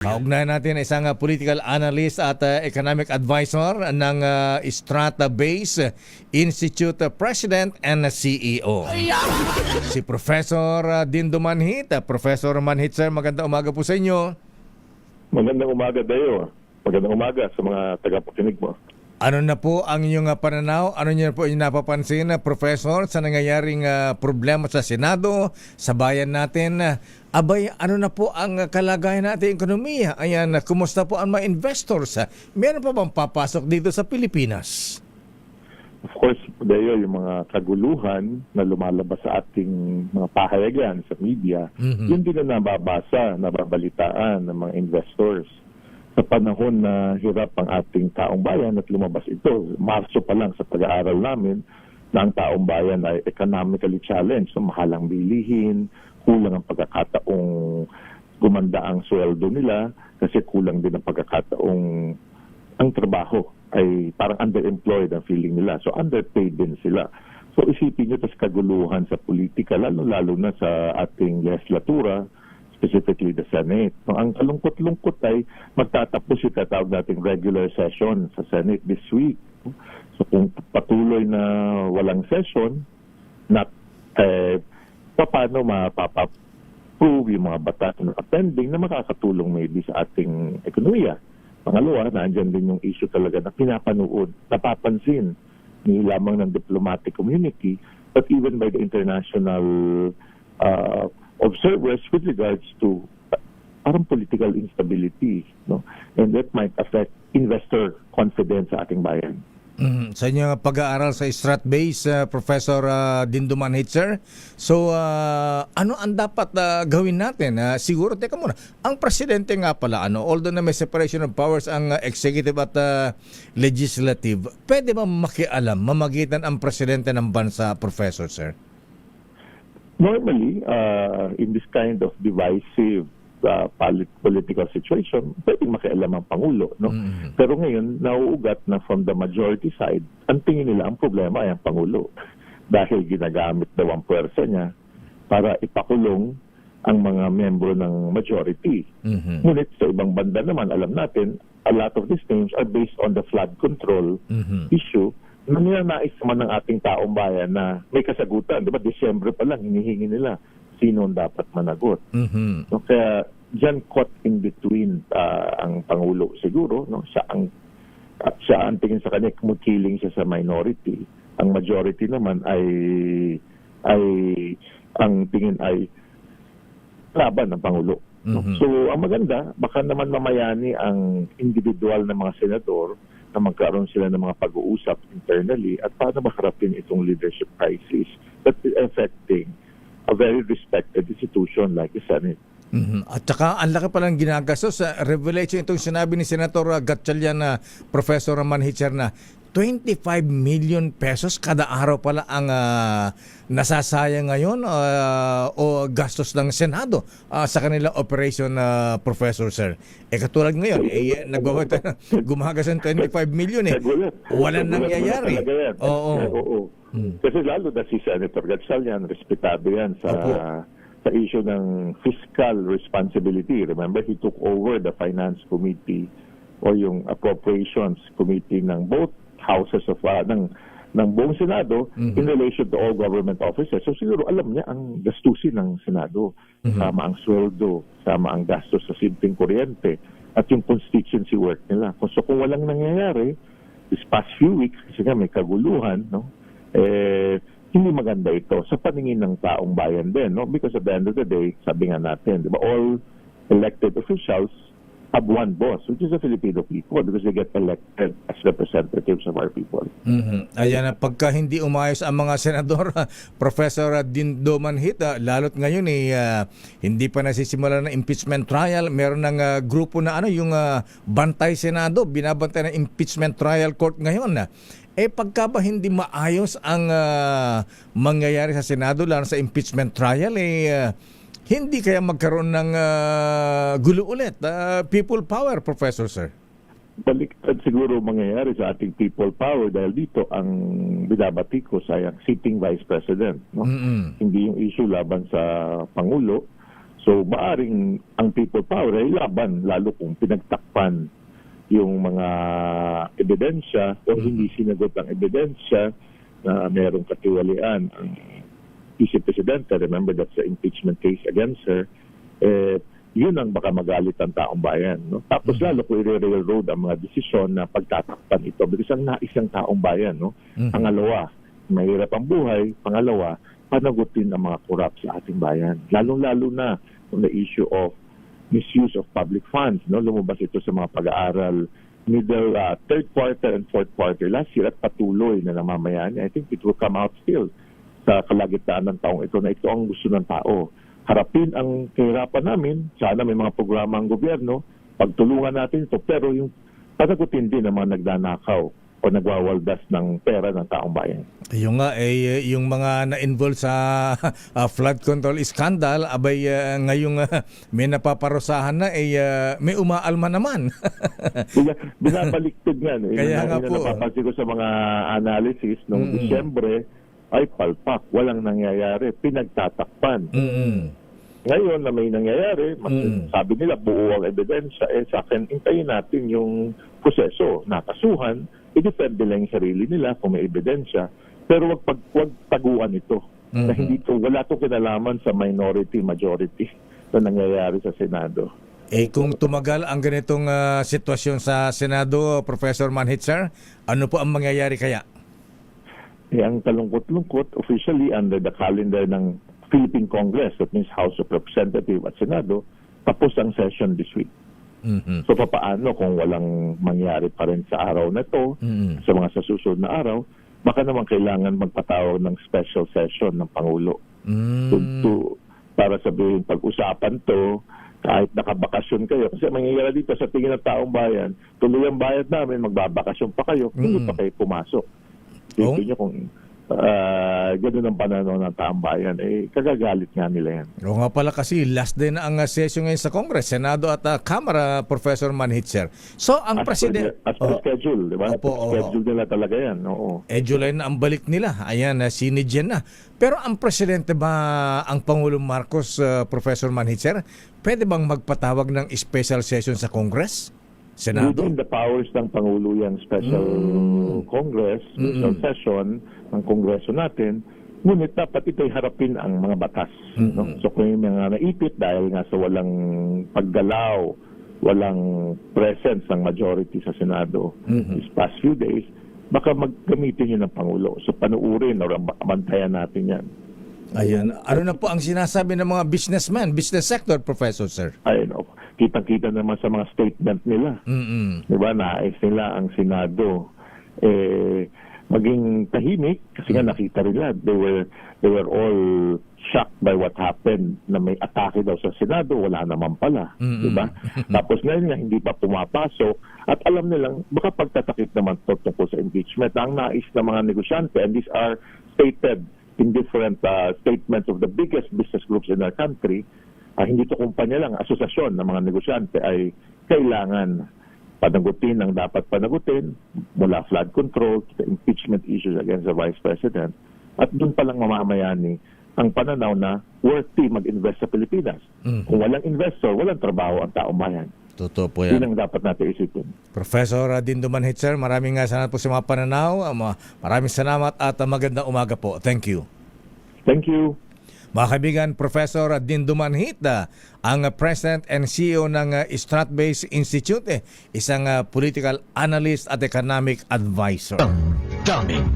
Kaugnayan natin isang political analyst at economic advisor ng Strata Base Institute President and CEO. Si Professor Dindo Manhit. Professor Manhit, sir, magandang umaga po sa inyo. Magandang umaga tayo. Magandang umaga sa mga tagapakinig mo. Ano na po ang inyong pananaw? Ano niyo po yung napapansin, Professor, sa nangyayaring problema sa Senado, sa bayan natin? Abay, ano na po ang kalagayan natin ekonomiya? Ayan, kumusta po ang mga investors? Meron pa bang papasok dito sa Pilipinas? Of course, Deo, yung mga kaguluhan na lumalabas sa ating mga pahayagan sa media, yun din na nababasa, nababalitaan ng mga investors. Sa panahon na hirap ang ating taong bayan at lumabas ito, Marso pa lang sa pag-aaral namin na ang taong bayan ay economically challenged. So, mahalang bilihin, kulang ang pagkakataong gumanda ang sweldo nila kasi kulang din ang pagkakataong ang trabaho ay parang underemployed ang feeling nila. So, underpaid din sila. So, isipin nyo, tas kaguluhan sa politika, lalo na sa ating legislatura, specifically the Senate. No, ang kalungkot-lungkot ay magtatapos yung tatawag nating regular session sa Senate this week. So kung patuloy na walang session, paano mapapaprove yung mga batas na pending na makakatulong maybe sa ating ekonomiya. Pangalawa, nandiyan din yung issue talaga na pinapanood, napapansin hindi lamang ng diplomatic community but even by the international observers with regards to parang political instability, no? And that might affect investor confidence sa ating bayan. Sa inyong pag-aaral sa Strat Base, Professor Dindo Manhit, sir. So, ano ang dapat gawin natin? Siguro, teka muna, ang presidente nga pala, although na may separation of powers ang executive at legislative, pwede ba makialam, mamagitan ang presidente ng bansa, Professor, sir? Normally, in this kind of divisive political situation, pwedeng makialam ang Pangulo. No? Pero ngayon, nauugat na from the majority side, ang tingin nila ang problema ay ang Pangulo. Dahil ginagamit daw ang puwersa niya para ipakulong ang mga membro ng majority. Ngunit sa ibang banda naman, alam natin, a lot of these things are based on the flood control issue na ninanais naman ng ating taong bayan na may kasagutan. Di ba, Disyembre pa lang, hinihingi nila sino ang dapat managot. No, kaya dyan caught in between ang Pangulo siguro. No? Siya ang tingin sa kanya, kumukiling siya sa minority. Ang majority naman ay ang tingin ay laban ng Pangulo. No? So, ang maganda, baka naman mamayani ang individual na mga senador na magkaroon sila ng mga pag-uusap internally at paano maharapin itong leadership crisis that is affecting a very respected institution like the Senate. At saka ang laki palang ginagastos sa revelation itong sinabi ni Senator Gatchalian na Professor Manhit na 25 million pesos kada araw pala ang nasasayang ngayon o gastos ng Senado sa kanilang operation, Professor, sir. Katulad ngayon, gumagas ng 25 million walang nangyayari. Oo. Kasi lalo na si Senator Gatchalian, respetado yan sa issue ng fiscal responsibility. Remember, he took over the Finance Committee o yung Appropriations Committee ng both houses of ng buong Senado in relation to all government offices. So siguro alam niya ang gastusin ng Senado. Sama ang sweldo, sama ang gastos sa simpleng kuryente at yung constituency work nila. So kung walang nangyayari, this past few weeks, kasi nga may kaguluhan, no? Hindi maganda ito sa paningin ng taong bayan din, no? Because at the end of the day, sabi nga natin, di ba, all elected officials have one boss, which is the Filipino people, because they get elected as representatives of our people. Ayan, pagka hindi umayos ang mga senador, Professor Dindo Manhit, lalo't ngayon hindi pa nasisimula ng impeachment trial. Meron ng grupo na yung Bantay Senado, binabantay ng impeachment trial court ngayon. Pagka ba hindi maayos ang mangyayari sa Senado, lalo sa impeachment trial, hindi kaya magkaroon ng gulo ulit? People power, Professor, sir? Baliktad siguro mangyayari sa ating people power dahil dito ang binabati ko sa sitting vice president. No? Hindi yung issue laban sa Pangulo. So maaring ang people power ay laban, lalo kung pinagtakpan yung mga ebidensya o hindi sinagot ang ebidensya na merong katiwalian ang Vice Presidente. Remember, that's the impeachment case against her. Yun ang baka magalit ang taong bayan. No? Tapos lalo kung i-railroad ang mga desisyon na pagtatakpan ito because ang nais ng taong bayan. No? Pangalawa, mahirap ang buhay. Pangalawa, panagutin ang mga korap sa ating bayan. Lalong-lalo na on the issue of misuse of public funds. No? Lumabas ito sa mga pag-aaral third quarter and fourth quarter last year at patuloy na namamayan. I think it will come out still sa kalagitnaan ng taong ito na ito ang gusto ng tao. Harapin ang kahirapan namin. Sana may mga programa ang gobyerno. Pagtulungan natin ito. Pero yung panagutin din ang mga nagnanakaw o nagwawaldas ng pera ng taong bayan. Yung nga yung mga na-involve sa flood control scandal, abay ngayong may napaparusahan na may umaalma naman. Binabaliktad nga. Kaya nga po. Napapansin ko sa mga analysis noong Disyembre ay palpak, walang nangyayari, pinagtatakpan. Ngayon na may nangyayari, sabi nila buo ang ebidensya, sa akin, hintayin natin yung proseso, nakasuhan, i-defend nila yung sarili nila kung may ebidensya, pero wag taguan ito. Na hindi to, wala to kinalaman sa minority, majority na nangyayari sa Senado. Kung tumagal ang ganitong sitwasyon sa Senado, Professor Manhitzer, ano po ang mangyayari kaya? Ang kalungkot-lungkot, officially under the calendar ng Philippine Congress, that means House of Representatives at Senado, tapos ang session this week. So papaano kung walang mangyari pa rin sa araw na to, sa mga susunod na araw, baka naman kailangan magpatawag ng special session ng Pangulo. Para sabihin, pag-usapan to, kahit nakabakasyon kayo. Kasi mangyayari dito sa tingin ng taong bayan, tuloy ang bayad namin, magbabakasyon pa kayo, hindi pa kayo pumasok. Tingnan nyo kung gano'n ang pananaw ng taong bayan, kagagalit nga nila yan. O nga pala kasi last day na ang session ngayon sa Congress, Senado at Kamara, Professor Manhitzer. So ang presidente... As per schedule, di ba? Schedule nila talaga yan. Oo. July na ang balik nila. Ayan, sinidyan na. Pero ang presidente ba, ang Pangulong Marcos, Professor Manhitzer, pwede bang magpatawag ng special session sa Congress? Senado? Within the powers ng Pangulo yung special Congress, special session ng Kongreso natin, ngunit dapat ito'y harapin ang mga batas. No? So kung yung mga naipit dahil nga sa walang paggalaw, walang presence ng majority sa Senado these past few days, baka maggamitin yun ng Pangulo. So panuurin o bantayan natin yan. Ayan. Ano na po ang sinasabi ng mga businessman, business sector, Professor, sir? Ayun, kitang-kita naman sa mga statement nila. Diba, nais nila ang Senado maging tahimik kasi nga nakita nila they were all shocked by what happened na may atake daw sa Senado, wala naman pala, diba? Tapos ngayon nga hindi pa pumapasok at alam nilang baka pagtatakip naman tungkol sa impeachment. Ang nais ng mga negosyante, and these are stated in different statements of the biggest business groups in our country, hindi to kumpanya lang, asosasyon ng mga negosyante ay kailangan panagutin ang dapat panagutin mula flood control to the impeachment issues against the Vice President. At doon palang mamamayani ang pananaw na worthy mag-invest sa Pilipinas. Kung walang investor, walang trabaho ang taong bayan. Totoo po yan. Yun ang dapat natin isipin. Professor Dindo Manhitzer, maraming salamat po sa mga pananaw. Maraming salamat at magandang umaga po. Thank you. Thank you. Mga kaibigan, Professor Dindo Manhitzer, ang President and CEO ng Stratbase Institute, isang political analyst at economic advisor. Daming